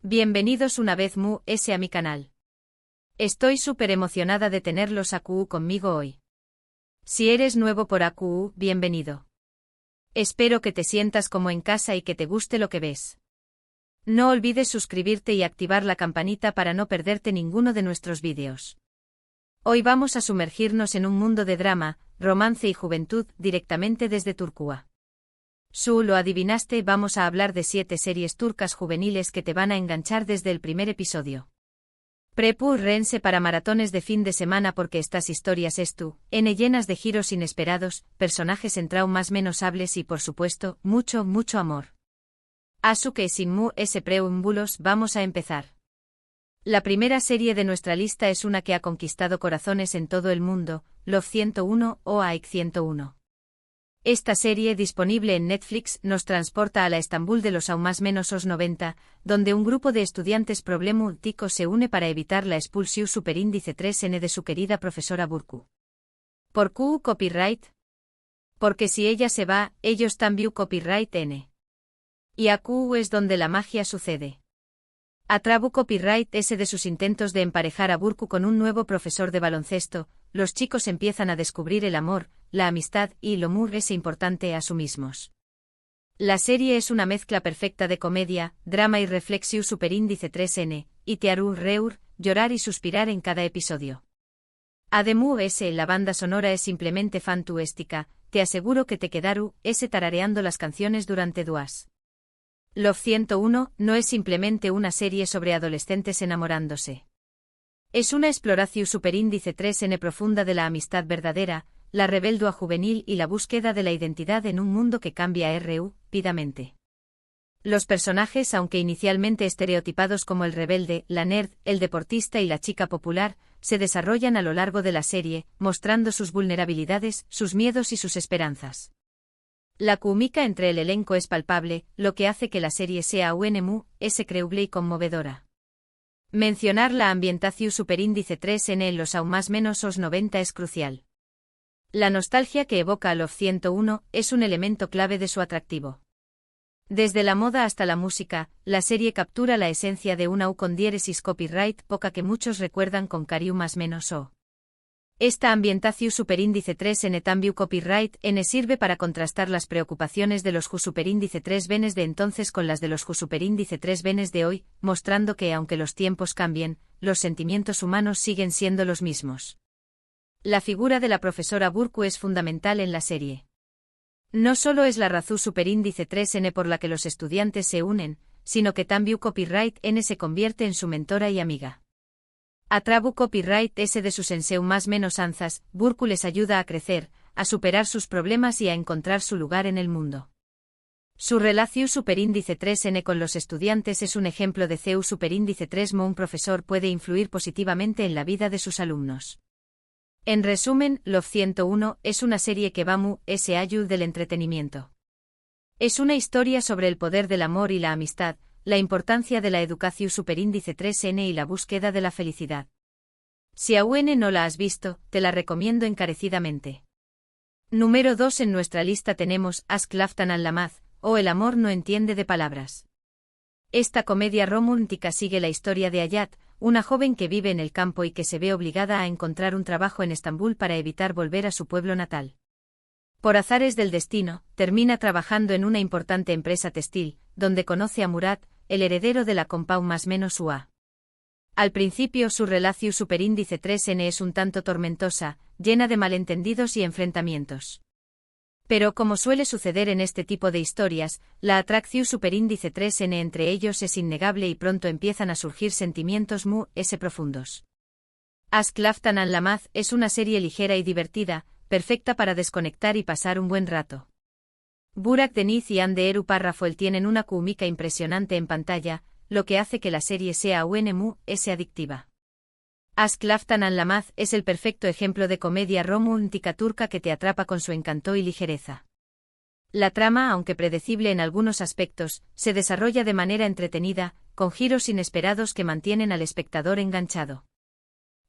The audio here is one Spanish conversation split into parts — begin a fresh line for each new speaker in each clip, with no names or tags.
Bienvenidos una vez a mi canal. Estoy súper emocionada de tenerlos conmigo hoy. Si eres nuevo por bienvenido. Espero que te sientas como en casa y que te guste lo que ves. No olvides suscribirte y activar la campanita para no perderte ninguno de nuestros vídeos. Hoy vamos a sumergirnos en un mundo de drama, romance y juventud directamente desde Turquía. Lo adivinaste, vamos a hablar de 7 series turcas juveniles que te van a enganchar desde el primer episodio. Prepárense para maratones de fin de semana porque estas historias llenas de giros inesperados, personajes en traumas menos hables y por supuesto, mucho amor. Así que sin preámbulos vamos a empezar. La primera serie de nuestra lista es una que ha conquistado corazones en todo el mundo, Love 101 o AIK 101. Esta serie, disponible en Netflix, nos transporta a la Estambul de los +os 90, donde un grupo de estudiantes problemáticos se une para evitar la expulsión superíndice 3N de su querida profesora Burcu. ¿Por qué copyright? Porque si ella se va, ellos también copyright N. Y es donde la magia sucede. Atrabu copyright de sus intentos de emparejar a Burcu con un nuevo profesor de baloncesto, los chicos empiezan a descubrir el amor, la amistad y lo importante a sí mismos. La serie es una mezcla perfecta de comedia, drama y reflexión superíndice 3N, y te hará reír, llorar y suspirar en cada episodio. Además, la banda sonora es simplemente fantástica, te aseguro que te quedarás tarareando las canciones durante 2. Love 101 no es simplemente una serie sobre adolescentes enamorándose. Es una exploración superíndice 3N profunda de la amistad verdadera, la rebeldía juvenil y la búsqueda de la identidad en un mundo que cambia rápidamente. Los personajes, aunque inicialmente estereotipados como el rebelde, la nerd, el deportista y la chica popular, se desarrollan a lo largo de la serie, mostrando sus vulnerabilidades, sus miedos y sus esperanzas. La química entre el elenco es palpable, lo que hace que la serie sea creíble y conmovedora. Mencionar la ambientación superíndice 3N en los +os 90 es crucial. La nostalgia que evoca a Love 101 es un elemento clave de su atractivo. Desde la moda hasta la música, la serie captura la esencia de una con diéresis copyright poca que muchos recuerdan con cariño +o. Esta ambientación superíndice 3N también copyright N sirve para contrastar las preocupaciones de los superíndice 3Bs de entonces con las de los superíndice 3Bs de hoy, mostrando que aunque los tiempos cambien, los sentimientos humanos siguen siendo los mismos. La figura de la profesora Burcu es fundamental en la serie. No solo es la razón superíndice 3N por la que los estudiantes se unen, sino que también copyright N se convierte en su mentora y amiga. Atrabu copyright de sus +os anzas, Burcu les ayuda a crecer, a superar sus problemas y a encontrar su lugar en el mundo. Su relación superíndice 3N con los estudiantes es un ejemplo de CEU superíndice 3Mo. Un profesor puede influir positivamente en la vida de sus alumnos. En resumen, Love 101 es una serie que va ayuda del entretenimiento. Es una historia sobre el poder del amor y la amistad, la importancia de la educación superíndice 3N y la búsqueda de la felicidad. Si aún no la has visto, te la recomiendo encarecidamente. Número 2 en nuestra lista tenemos Aşk Laftan Anlamaz, o El amor no entiende de palabras. Esta comedia romántica sigue la historia de Hayat, una joven que vive en el campo y que se ve obligada a encontrar un trabajo en Estambul para evitar volver a su pueblo natal. Por azares del destino, termina trabajando en una importante empresa textil, donde conoce a Murat, el heredero de la Compau +UA. Al principio su relación superíndice 3N es un tanto tormentosa, llena de malentendidos y enfrentamientos. Pero como suele suceder en este tipo de historias, la atracción superíndice 3N entre ellos es innegable y pronto empiezan a surgir sentimientos profundos. Aşk Laftan Anlamaz es una serie ligera y divertida, perfecta para desconectar y pasar un buen rato. Burak Deniz y Hande Eru Parrafoel tienen una química impresionante en pantalla, lo que hace que la serie sea adictiva. Aşk Laftan Anlamaz es el perfecto ejemplo de comedia romántica turca que te atrapa con su encanto y ligereza. La trama, aunque predecible en algunos aspectos, se desarrolla de manera entretenida, con giros inesperados que mantienen al espectador enganchado.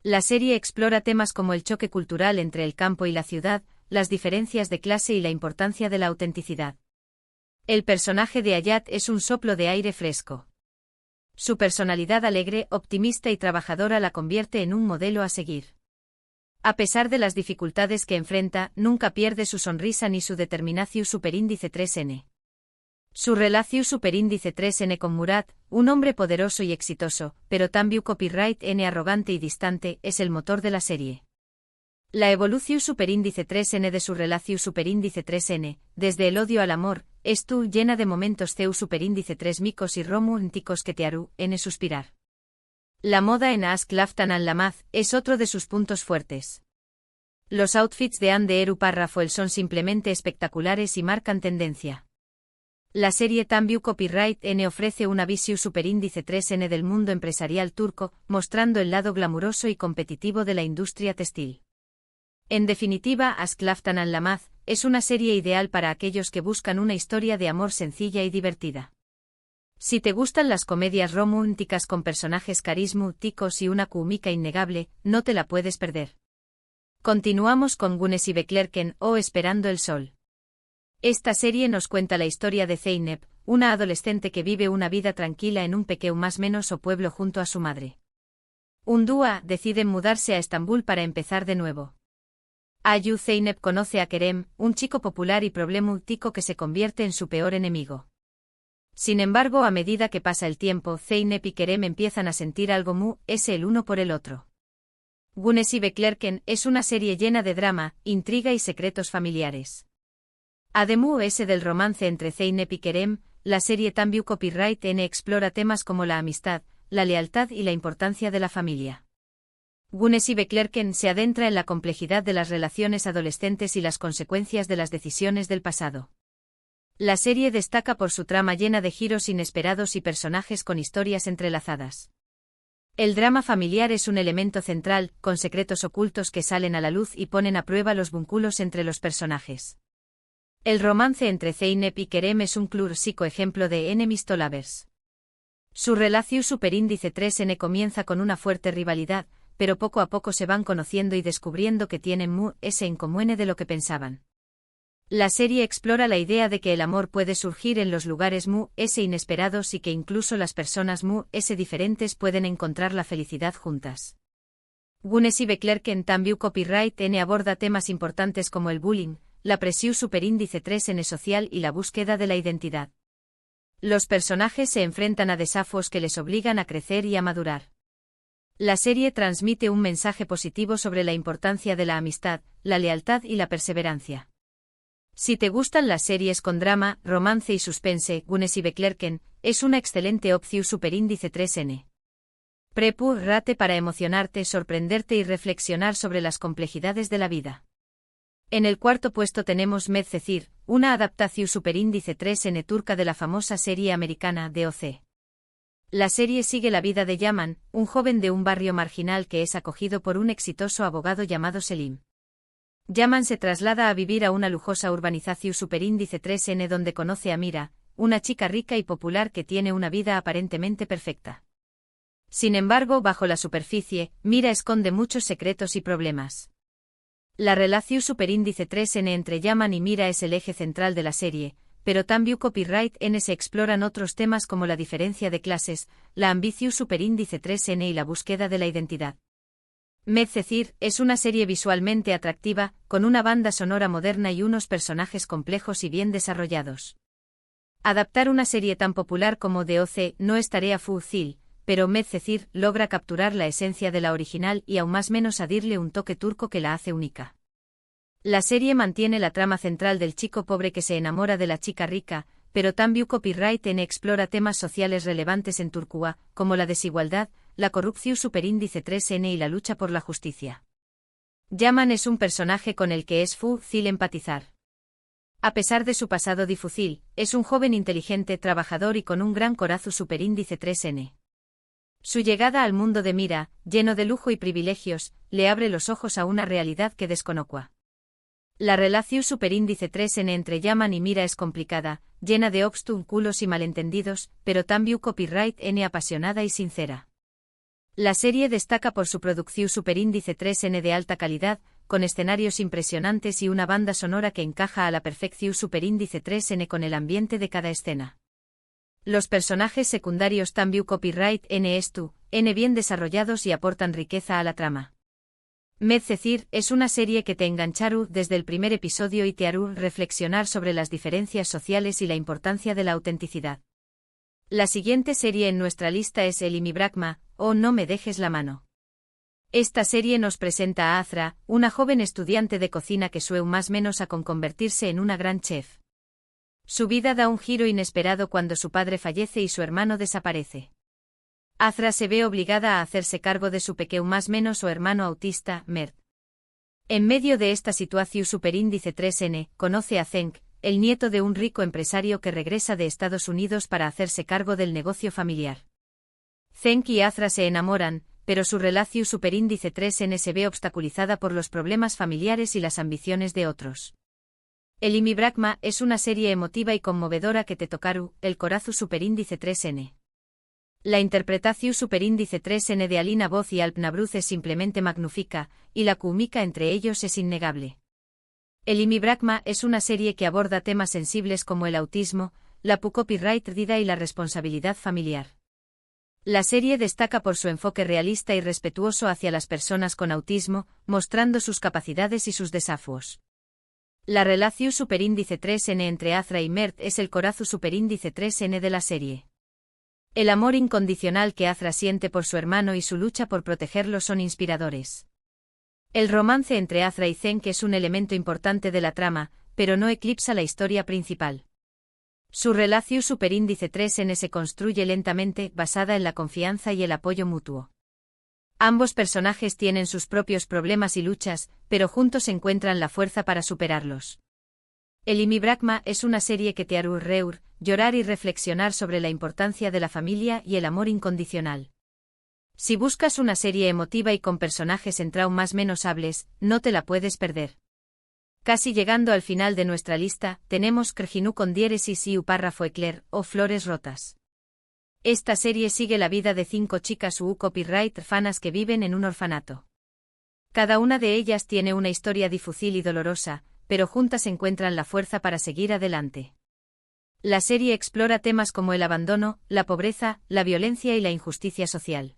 La serie explora temas como el choque cultural entre el campo y la ciudad, las diferencias de clase y la importancia de la autenticidad. El personaje de Hayat es un soplo de aire fresco. Su personalidad alegre, optimista y trabajadora la convierte en un modelo a seguir. A pesar de las dificultades que enfrenta, nunca pierde su sonrisa ni su determinación superíndice 3N. Su relación superíndice 3N con Murat, un hombre poderoso y exitoso, pero también copyright N arrogante y distante, es el motor de la serie. La evolución superíndice 3N de su relación superíndice 3N, desde el odio al amor, llena de momentos CEU superíndice 3 micos y románticos que te harú, N suspirar. La moda en Ask Laftan and Lamaz es otro de sus puntos fuertes. Los outfits de Anne de Eru Parrafoel son simplemente espectaculares y marcan tendencia. La serie También Copyright N ofrece una visión superíndice 3N del mundo empresarial turco, mostrando el lado glamuroso y competitivo de la industria textil. En definitiva, Ask Laftan and Lamaz es una serie ideal para aquellos que buscan una historia de amor sencilla y divertida. Si te gustan las comedias románticas con personajes carismáticos y una química innegable, no te la puedes perder. Continuamos con Güneş Beklerken o Esperando el Sol. Esta serie nos cuenta la historia de Zeynep, una adolescente que vive una vida tranquila en un pequeño más menos o pueblo junto a su madre. Un día deciden mudarse a Estambul para empezar de nuevo. Allí Zeynep conoce a Kerem, un chico popular y problemático que se convierte en su peor enemigo. Sin embargo, a medida que pasa el tiempo, Zeynep y Kerem empiezan a sentir algo el uno por el otro. Güneş Beklerken es una serie llena de drama, intriga y secretos familiares. Además del romance entre Zeynep y Kerem, la serie También Copyright N explora temas como la amistad, la lealtad y la importancia de la familia. Güneş Beklerken se adentra en la complejidad de las relaciones adolescentes y las consecuencias de las decisiones del pasado. La serie destaca por su trama llena de giros inesperados y personajes con historias entrelazadas. El drama familiar es un elemento central, con secretos ocultos que salen a la luz y ponen a prueba los vínculos entre los personajes. El romance entre Zeynep y Kerem es un clásico ejemplo de enemies to lovers. Su relación superíndice 3N comienza con una fuerte rivalidad, pero poco a poco se van conociendo y descubriendo que tienen más en común de lo que pensaban. La serie explora la idea de que el amor puede surgir en los lugares más inesperados y que incluso las personas más diferentes pueden encontrar la felicidad juntas. Güneş Beklerken También Copyright N aborda temas importantes como el bullying, la presión superíndice 3N social y la búsqueda de la identidad. Los personajes se enfrentan a desafíos que les obligan a crecer y a madurar. La serie transmite un mensaje positivo sobre la importancia de la amistad, la lealtad y la perseverancia. Si te gustan las series con drama, romance y suspense, Güneş Beklerken es una excelente opción superíndice 3N. Prepárate para emocionarte, sorprenderte y reflexionar sobre las complejidades de la vida. En el cuarto puesto tenemos Medcezir, una adaptación superíndice 3N turca de la famosa serie americana DOC. La serie sigue la vida de Yaman, un joven de un barrio marginal que es acogido por un exitoso abogado llamado Selim. Yaman se traslada a vivir a una lujosa urbanización superíndice 3N donde conoce a Mira, una chica rica y popular que tiene una vida aparentemente perfecta. Sin embargo, bajo la superficie, Mira esconde muchos secretos y problemas. La relación superíndice 3N entre Yaman y Mira es el eje central de la serie, pero también Copyright N se exploran otros temas como la diferencia de clases, la ambición superíndice 3N y la búsqueda de la identidad. Medcezir es una serie visualmente atractiva, con una banda sonora moderna y unos personajes complejos y bien desarrollados. Adaptar una serie tan popular como DOC no es tarea fácil, pero Medcezir logra capturar la esencia de la original y aún más menos adirle un toque turco que la hace única. La serie mantiene la trama central del chico pobre que se enamora de la chica rica, pero también Copyright N explora temas sociales relevantes en Turquía, como la desigualdad, la corrupción superíndice 3N y la lucha por la justicia. Yaman es un personaje con el que es fácil empatizar. A pesar de su pasado difícil, es un joven inteligente, trabajador y con un gran corazón superíndice 3N. Su llegada al mundo de Mira, lleno de lujo y privilegios, le abre los ojos a una realidad que desconocía. La relación superíndice 3N entre Yaman y Mira es complicada, llena de obstáculos y malentendidos, pero también Copyright N apasionada y sincera. La serie destaca por su producción superíndice 3N de alta calidad, con escenarios impresionantes y una banda sonora que encaja a la perfección superíndice 3N con el ambiente de cada escena. Los personajes secundarios También copyright N bien desarrollados y aportan riqueza a la trama. Medcezir es una serie que te enganchará desde el primer episodio y te hará reflexionar sobre las diferencias sociales y la importancia de la autenticidad. La siguiente serie en nuestra lista es Elimi Brahma, o No me dejes la mano. Esta serie nos presenta a Azra, una joven estudiante de cocina que sueña más menos a con convertirse en una gran chef. Su vida da un giro inesperado cuando su padre fallece y su hermano desaparece. Azra se ve obligada a hacerse cargo de su pequeño más menos o hermano autista, Mert. En medio de esta situación superíndice 3N, conoce a Zeng, el nieto de un rico empresario que regresa de Estados Unidos para hacerse cargo del negocio familiar. Zeng y Azra se enamoran, pero su relación superíndice 3N se ve obstaculizada por los problemas familiares y las ambiciones de otros. Elimi Brahma es una serie emotiva y conmovedora que te tocaru, el corazón superíndice 3N. La interpretación superíndice 3N de Alina Voz y Alp Nabruz es simplemente magnífica, y la química entre ellos es innegable. Elimi Brahma es una serie que aborda temas sensibles como el autismo, la copyright y la responsabilidad familiar. La serie destaca por su enfoque realista y respetuoso hacia las personas con autismo, mostrando sus capacidades y sus desafíos. La relación superíndice 3N entre Azra y Mert es el corazón superíndice 3N de la serie. El amor incondicional que Azra siente por su hermano y su lucha por protegerlo son inspiradores. El romance entre Azra y Zeng es un elemento importante de la trama, pero no eclipsa la historia principal. Su relación superíndice 3N se construye lentamente, basada en la confianza y el apoyo mutuo. Ambos personajes tienen sus propios problemas y luchas, pero juntos encuentran la fuerza para superarlos. Elimi Brahma es una serie que te hará reír, llorar y reflexionar sobre la importancia de la familia y el amor incondicional. Si buscas una serie emotiva y con personajes en traumas menos hables, no te la puedes perder. Casi llegando al final de nuestra lista, tenemos Krejinú con diéresis y párrafo eclair, o Flores rotas. Esta serie sigue la vida de 5 chicas copyright fanas que viven en un orfanato. Cada una de ellas tiene una historia difícil y dolorosa, pero juntas encuentran la fuerza para seguir adelante. La serie explora temas como el abandono, la pobreza, la violencia y la injusticia social.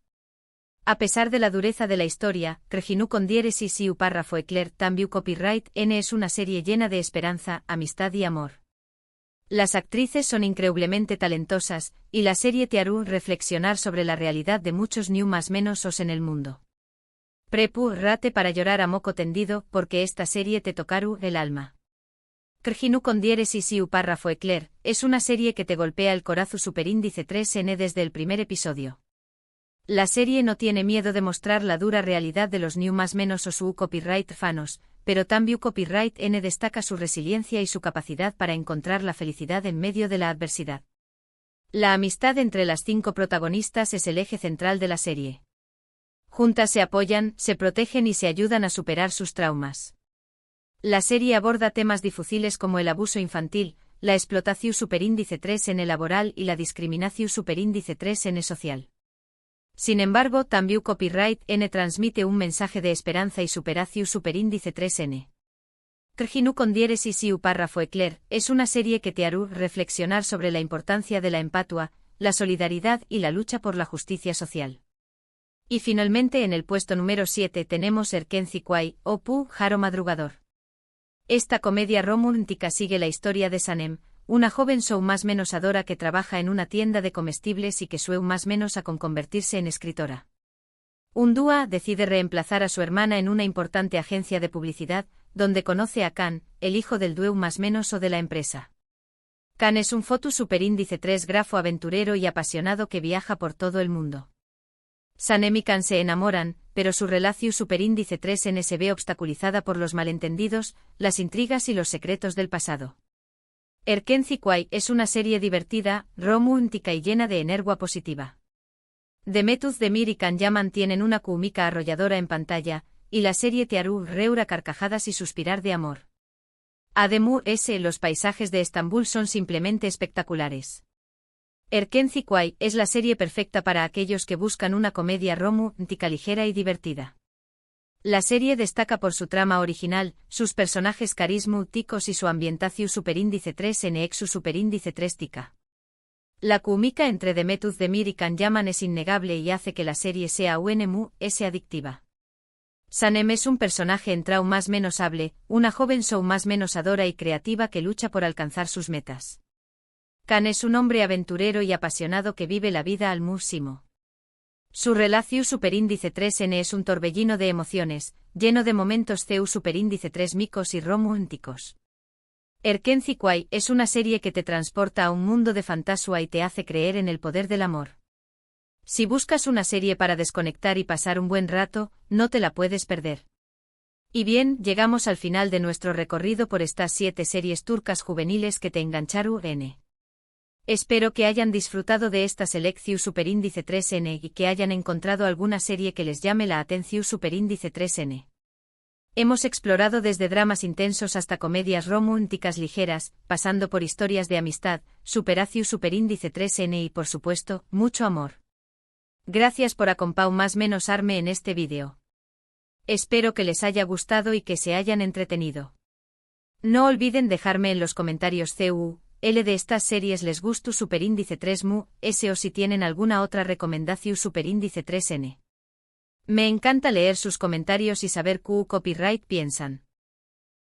A pesar de la dureza de la historia, Krejinú con diéresis y párrafo eclair También copyright N es una serie llena de esperanza, amistad y amor. Las actrices son increíblemente talentosas, y la serie te hará reflexionar sobre la realidad de muchos new más menos os en el mundo. Prepárate para llorar a moco tendido, porque esta serie te tocaru el alma. Krejinú con diéresis y párrafo eclair es una serie que te golpea el corazón superíndice 3N desde el primer episodio. La serie no tiene miedo de mostrar la dura realidad de los new más menos o su copyright fanos, pero También copyright N destaca su resiliencia y su capacidad para encontrar la felicidad en medio de la adversidad. La amistad entre las 5 protagonistas es el eje central de la serie. Juntas se apoyan, se protegen y se ayudan a superar sus traumas. La serie aborda temas difíciles como el abuso infantil, la explotación superíndice 3N laboral y la discriminación superíndice 3N social. Sin embargo, También copyright N transmite un mensaje de esperanza y superación superíndice 3N. Krejinú con diéresis y párrafo eclair es una serie que te hará reflexionar sobre la importancia de la empatía, la solidaridad y la lucha por la justicia social. Y finalmente en el puesto número 7 tenemos Erkenci Kwai, o Pu Jaro Madrugador. Esta comedia romántica sigue la historia de Sanem, una joven show más menos adora que trabaja en una tienda de comestibles y que sueña más menos a con convertirse en escritora. Un día decide reemplazar a su hermana en una importante agencia de publicidad, donde conoce a Khan, el hijo del dueño más menos o de la empresa. Khan es un foto superíndice 3 grafo aventurero y apasionado que viaja por todo el mundo. Sanem y Khan se enamoran, pero su relación superíndice 3N se ve obstaculizada por los malentendidos, las intrigas y los secretos del pasado. Erkenci Kwai es una serie divertida, romántica y llena de energía positiva. Demetuz Demir y Khan Yaman tienen una química arrolladora en pantalla, y la serie te hará reír a carcajadas y suspirar de amor. Además, los paisajes de Estambul son simplemente espectaculares. Erkenci Kwai es la serie perfecta para aquellos que buscan una comedia romántica ligera y divertida. La serie destaca por su trama original, sus personajes carismáticos y su ambientación superíndice 3N exu superíndice 3 tica. La química entre Demet Özdemir y Can Yaman es innegable y hace que la serie sea es adictiva. Sanem es un personaje en Trau más menos hable, una joven show más menos adora y creativa que lucha por alcanzar sus metas. Can es un hombre aventurero y apasionado que vive la vida al máximo. Su relación superíndice 3N es un torbellino de emociones, lleno de momentos CU superíndice 3 micos y románticos. Erkenci Kwai es una serie que te transporta a un mundo de fantasía y te hace creer en el poder del amor. Si buscas una serie para desconectar y pasar un buen rato, no te la puedes perder. Y bien, llegamos al final de nuestro recorrido por estas 7 series turcas juveniles que te engancharon. Espero que hayan disfrutado de esta selección superíndice 3N y que hayan encontrado alguna serie que les llame la atención superíndice 3N. Hemos explorado desde dramas intensos hasta comedias románticas ligeras, pasando por historias de amistad, superación superíndice 3N y por supuesto, mucho amor. Gracias por acompañar más menos arme en este vídeo. Espero que les haya gustado y que se hayan entretenido. No olviden dejarme en los comentarios L de estas series les gusto superíndice 3mu, o si tienen alguna otra recomendación superíndice 3N. Me encanta leer sus comentarios y saber qué copyright piensan.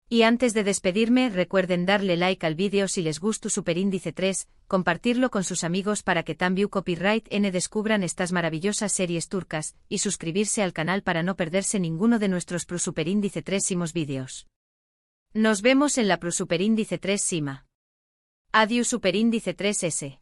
Y antes de despedirme, recuerden darle like al vídeo si les gusta superíndice 3, compartirlo con sus amigos para que también copyright N descubran estas maravillosas series turcas, y suscribirse al canal para no perderse ninguno de nuestros superíndice 3 vídeos. Nos vemos en la superíndice 3 Sima. Adiós superíndice 3S.